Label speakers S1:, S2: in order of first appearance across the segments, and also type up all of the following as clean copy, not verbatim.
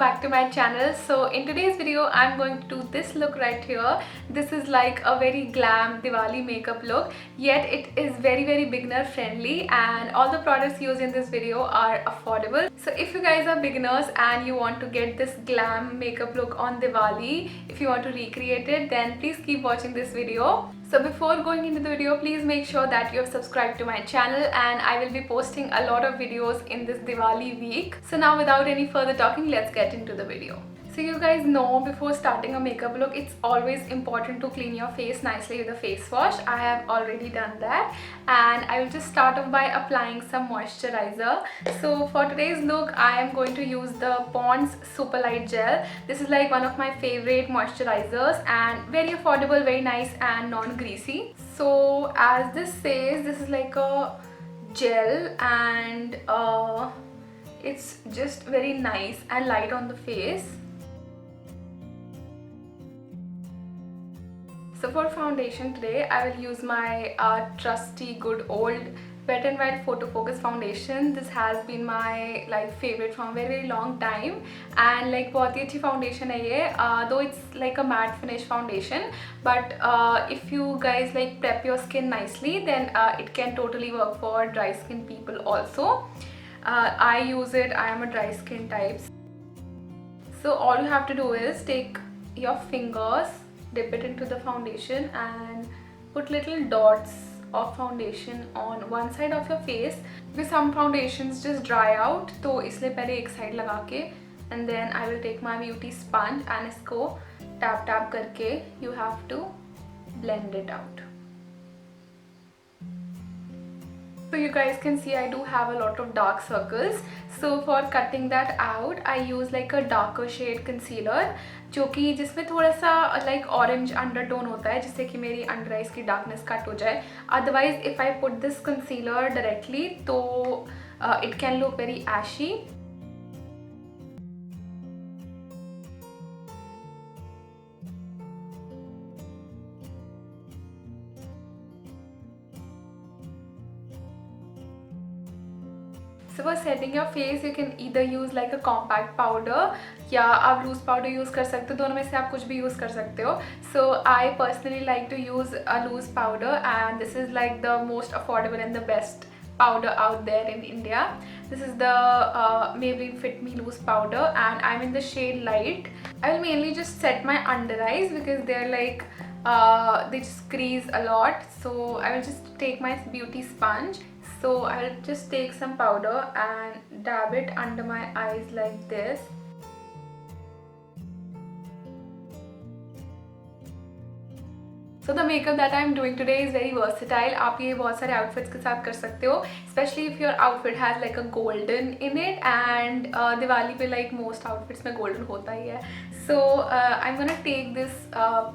S1: back to my channel. So in today's video I'm going to do this look right here. This is like a very glam Diwali makeup look, yet it is very beginner friendly, and all the products used in this video are affordable. So if you guys are beginners and you want to get this glam makeup look on Diwali, if you want to recreate it, then please keep watching this video. So before going into the video, please make sure that you have subscribed to my channel, and I will be posting a lot of videos in this Diwali week. So now without any further talking, let's get into the video. So you guys know, before starting a makeup look, it's always important to clean your face nicely with a face wash. I have already done that, and I will just start off by applying some moisturizer. So for today's look, I am going to use the Pond's Super Light Gel. This is like one of my favorite moisturizers and very affordable, very nice and non-greasy. So as this says, this is like a gel, and it's just very nice and light on the face. So for foundation today, I will use my trusty good old Wet n Wild Photo Focus foundation. This has been my favorite from a very long time, and बहुत ही अच्छी foundation है ये. Though it's like a matte finish foundation, but if you guys prep your skin nicely, then it can totally work for dry skin people also. I use it. I am a dry skin type. So all you have to do is take your fingers, dip it into the foundation and put little dots of foundation on one side of your face, because some foundations just dry out, तो इसलिए पहले एक side लगा के, and then I will take my beauty sponge and इसको tap करके you have to blend it out. So you guys can see I do have a lot of dark circles. So for cutting that out, I use like a darker shade concealer, जो कि जिसमें थोड़ा सा orange undertone होता है, जिससे कि मेरी under eyes की darkness cut हो जाए. Otherwise, if I put this concealer directly, तो it can look very ashy. So for setting your face, you can either use like a compact powder या आप loose powder use कर सकते हो. दोनों में से आप कुछ भी use कर सकते हो. So I personally like to use a loose powder, and this is like the most affordable and the best powder out there in India. This is the Maybelline Fit Me loose powder, and I'm in the shade light. I will mainly just set my under eyes because they're they just crease a lot. So I will just take my beauty sponge. So I'll just take some powder and dab it under my eyes like this. So the makeup that I'm doing today is very versatile. आप ये बहुत सारे outfits के साथ कर सकते हो, especially if your outfit has like a golden in it, and Diwali पे most outfits में golden होता ही है. So I'm gonna take this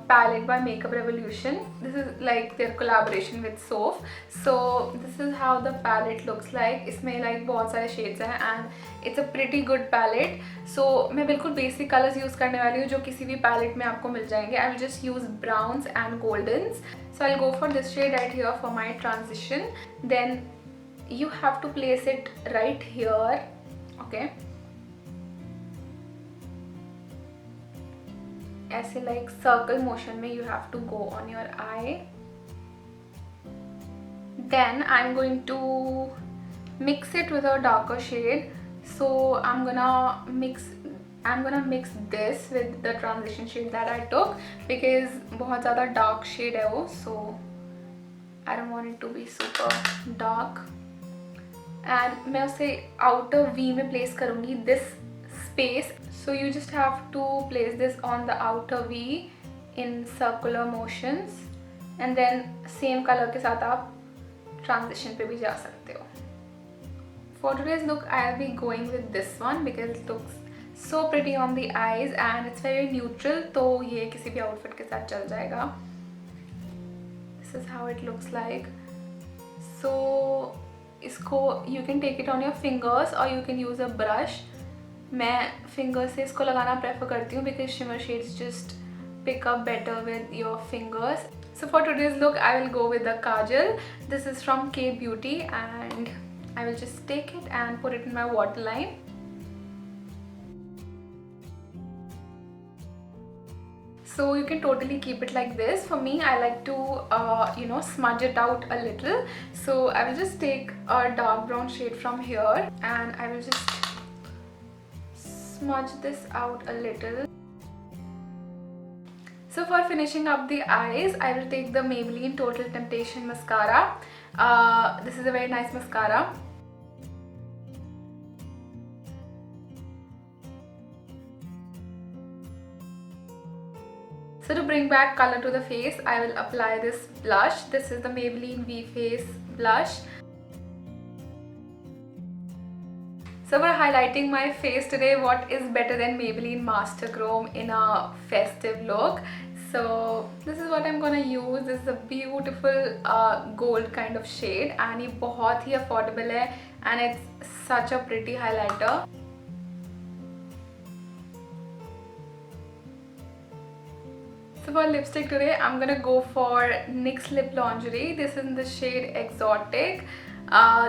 S1: palette by Makeup Revolution. This is like their collaboration with Sof. So this is how the palette looks like. इसमें बहुत सारे shades हैं, and it's a pretty good palette. So मैं बिल्कुल basic colors use करने वाली हूँ जो किसी भी palette में आपको मिल जाएंगे. I will just use browns and goldens. So I'll go for this shade right here for my transition. Then you have to place it right here. Okay. ऐसे circle motion में you have to go on your eye. Then I'm going to mix it with a darker shade. So I'm gonna mix this with the transition shade that I took, because बहुत ज़्यादा dark shade है वो, so I don't want it to be super dark. And मैं उसे outer V में place करूँगी, this space. So you just have to place this on the outer V in circular motions, and then same color के साथ आप transition पे भी जा सकते हो. For today's look, I'll be going with this one because it looks so pretty on the eyes and it's very neutral, तो ये किसी भी outfit के साथ चल जाएगा. This is how it looks like. So इसको you can take it on your fingers or you can use a brush. मैं finger से इसको लगाना prefer करती हूँ because shimmer shades just pick up better with your fingers. So for today's look, I will go with the kajal. This is from K Beauty, and I will just take it and put it in my waterline. So you can totally keep it like this. For me, I like to smudge it out a little. So I will just take a dark brown shade from here and I will just smudge this out a little. So for finishing up the eyes, I will take the Maybelline Total Temptation mascara. This is a very nice mascara. So to bring back color to the face, I will apply this blush. This is the Maybelline V Face blush. So for highlighting my face today, what is better than Maybelline Master Chrome in a festive look? So this is what I'm gonna use. This is a beautiful gold kind of shade and ये बहुत ही affordable है and it's such a pretty highlighter. So for lipstick today, I'm gonna go for NYX Lip Lingerie. This is in the shade Exotic.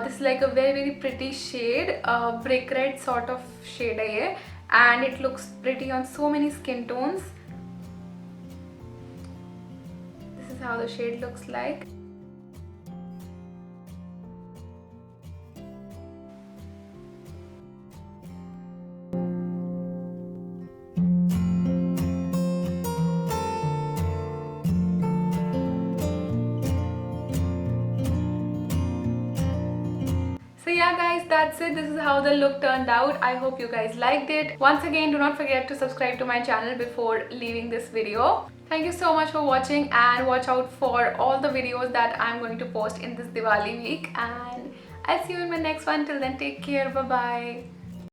S1: This is like a very pretty shade, brick red sort of shade है ये, and it looks pretty on so many skin tones. This is how the shade looks like. So yeah guys, that's it. This is how the look turned out. I hope you guys liked it. Once again, do not forget to subscribe to my channel before leaving this video. Thank you so much for watching and watch out for all the videos that I'm going to post in this Diwali week, and I'll see you in my next one. Till then, take care. Bye bye.